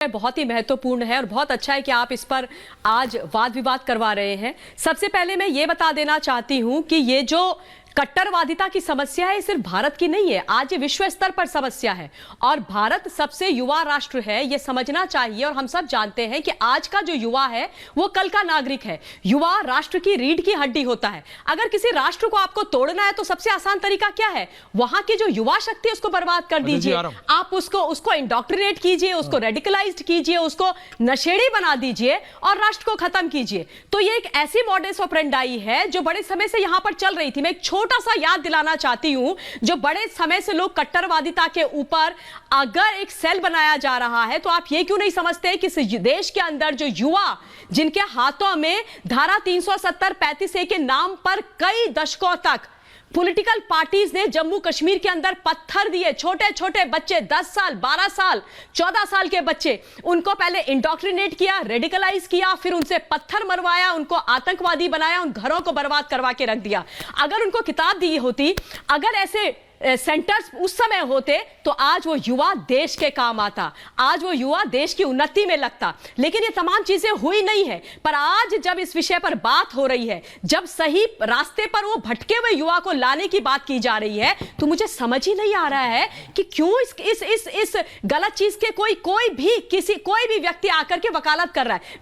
बहुत ही महत्वपूर्ण है और बहुत अच्छा है कि आप इस पर आज वाद विवाद करवा रहे हैं। सबसे पहले मैं ये बता देना चाहती हूं कि ये जो कट्टरवादिता की समस्या है सिर्फ भारत की नहीं है, आज ये विश्व स्तर पर समस्या है और भारत सबसे युवा राष्ट्र है, ये समझना चाहिए। और हम सब जानते हैं कि आज का जो युवा है वो कल का नागरिक है। युवा राष्ट्र की रीढ़ की हड्डी होता है। अगर किसी राष्ट्र को आपको तोड़ना है तो सबसे आसान तरीका क्या है? वहां की जो युवा शक्ति है उसको बर्बाद कर दीजिए, आप उसको इंडोक्ट्रिनेट कीजिए, उसको रेडिकलाइज्ड कीजिए, उसको नशेड़ी बना दीजिए और राष्ट्र को खत्म कीजिए। तो ये एक ऐसी मॉडस ऑपरेंडाई है जो बड़े समय से यहां पर चल रही थी। मैं एक छोटा सा याद दिलाना चाहती हूं, जो बड़े समय से लोग कट्टरवादिता के ऊपर अगर एक सेल बनाया जा रहा है तो आप ये क्यों नहीं समझते कि इस देश के अंदर जो युवा जिनके हाथों में धारा 370-35A के नाम पर कई दशकों तक पॉलिटिकल पार्टीज ने जम्मू कश्मीर के अंदर पत्थर दिए, छोटे छोटे बच्चे 10 साल 12 साल 14 साल के बच्चे, उनको पहले इंडोक्ट्रिनेट किया, रेडिकलाइज किया, फिर उनसे पत्थर मरवाया, उनको आतंकवादी बनाया, उन घरों को बर्बाद करवा के रख दिया। अगर उनको किताब दी होती, अगर ऐसे सेंटर्स उस समय होते तो आज वो युवा देश के काम आता, आज वो युवा देश की उन्नति में लगता। लेकिन ये तमाम चीजें हुई नहीं है। पर आज जब इस विषय पर बात हो रही है, जब सही रास्ते पर वो भटके हुए युवा को लाने की बात की जा रही है, तो मुझे समझ ही नहीं आ रहा है कि क्यों इस गलत चीज के कोई भी व्यक्ति आकर के वकालत कर रहा है।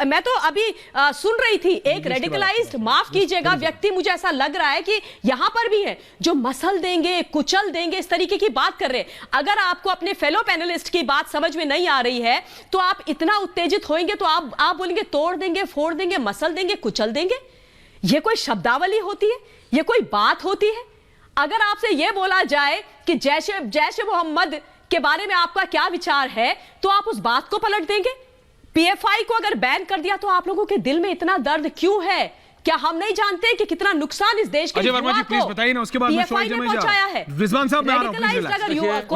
मैं तो अभी सुन रही थी एक रेडिकलाइज्ड, माफ कीजिएगा, व्यक्ति, मुझे ऐसा लग रहा है कि यहां पर भी है जो मसल देंगे, कुचल देंगे, इस तरीके की बात कर रहे हैं। अगर आपको अपने फेलो पैनलिस्ट की बात समझ में नहीं आ रही है तो आप इतना उत्तेजित होंगे तो आप बोलेंगे तोड़ देंगे, फोड़ देंगे, मसल देंगे, कुचल देंगे। यह कोई शब्दावली होती है? यह कोई बात होती है? अगर आपसे यह बोला जाए कि जैश ए मोहम्मद के बारे में आपका क्या विचार है तो आप उस बात को पलट देंगे। पीएफआई को अगर बैन कर दिया तो आप लोगों के दिल में इतना दर्द क्यों है? क्या हम नहीं जानते कि कितना नुकसान इस देश के अजय वर्मा जी प्लीज बताइए ना, उसके बाद मैं शोएब में पहुंचाया है। रिजवान साहब मैं आ रहा हूं,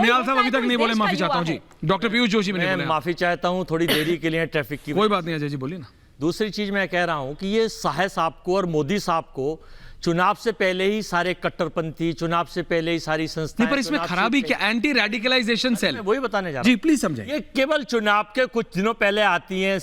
निहाल साहब अभी तक नहीं बोले, माफी चाहता हूं जी। डॉक्टर पीयूष जोशी भी नहीं बोले, माफी चाहता हूं, थोड़ी देरी के लिए ट्रैफिक की। कोई बात नहीं अजय जी, बोलिए ना। दूसरी चीज मैं कह रहा हूं कि ये शाह साहब को और मोदी साहब को चुनाव से पहले ही सारे कट्टरपंथी, चुनाव से पहले ही सारी संस्थाएं, पर इसमें खराबी क्या? एंटी रेडिकलाइजेशन सेल, वही बताने जा रहा हूं जी, प्लीज समझाइए। ये केवल चुनाव के कुछ दिनों पहले आती हैं।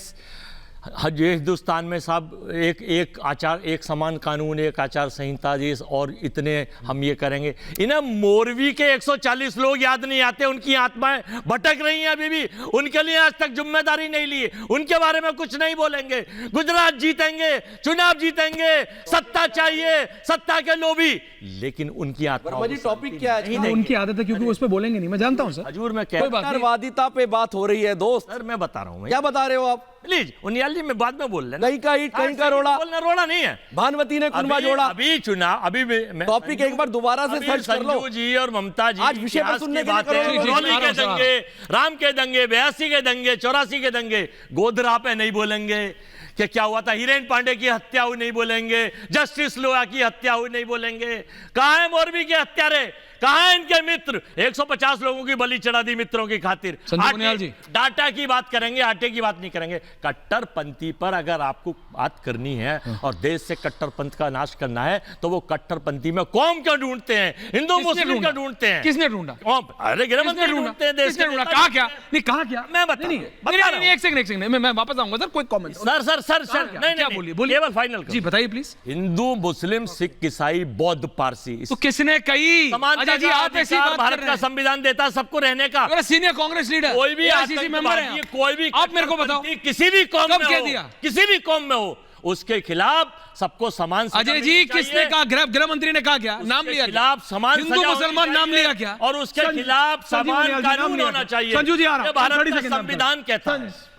हिंदुस्तान में साहब एक समान कानून, एक आचार संहिता जी, और इतने हम ये करेंगे। इन्हें मोरवी के 140 लोग याद नहीं आते, उनकी आत्माएं भटक रही हैं अभी भी, उनके लिए आज तक जिम्मेदारी नहीं ली, उनके बारे में कुछ नहीं बोलेंगे। गुजरात जीतेंगे, चुनाव जीतेंगे, सत्ता चाहिए, सत्ता के लोभी, लेकिन उनकी आत्मा। टॉपिक क्या है? उनकी आदत है क्योंकि उस पर बोलेंगे नहीं, मैं जानता हूं सर। हजूर में कट्टरवादिता पे बात हो रही है दोस्त। सर मैं बता रहा हूं, क्या बता रहे हो आप? प्लीज उनियाल जी, मैं बाद में बोल लेना। कहीं का ईट कहीं का रोड़ा, बोलना रोड़ा नहीं है। भानुमति ने कुनबा जोड़ा। अभी चुनाव, अभी टॉपिक एक बार दोबारा से सर्च कर लो। संजू जी और ममता जी आज विषय पर सुनने के लिए रौली के दंगे, राम के दंगे, 82 के दंगे, 84 के दंगे, गोधरा पे नहीं बोलेंगे कि क्या हुआ था, हिरेन पांडे की हत्या हुई नहीं बोलेंगे, जस्टिस लोया की हत्या हुई नहीं बोलेंगे। कहां है मोरबी के हत्यारे? कहां है इनके मित्र? 150 लोगों की बलि चढ़ा दी मित्रों की खातिर। डाटा की बात करेंगे, आटे की बात नहीं करेंगे। कट्टरपंथी पर अगर आपको बात करनी है और देश से कट्टरपंथ का नाश करना है तो वो कट्टरपंथी में कौम क्यों ढूंढते हैं? हिंदू मुस्लिम क्यों ढूंढते हैं? किसने ढूंढा? अरे गृह मंत्री ढूंढते हैं देश में। कहा क्या? नहीं कहा क्या? मैं बता नहीं, एक सेकंड मैं वापस आऊंगा सर। कोई कमेंट सर नहीं, बोलिए फाइनल जी, बताइए प्लीज। हिंदू मुस्लिम सिख ईसाई बौद्ध पारसी, तो किसने कही? जी आप ऐसी बात भारत का संविधान देता सबको रहने का। अगर सीनियर कांग्रेस लीडर कोई भी मेंबर है, कोई भी, आप मेरे को बताओ किसी भी कौम में कह हो, दिया? किसी भी कौम में हो, उसके खिलाफ सबको समान। अजय जी किसने कहा? गृह मंत्री ने कहा क्या? नाम लिया खिलाफ समान, हिंदू मुसलमान नाम लिया क्या? और उसके खिलाफ समान कानून होना चाहिए। संजू जी आ रहा, भारत का संविधान कहता है।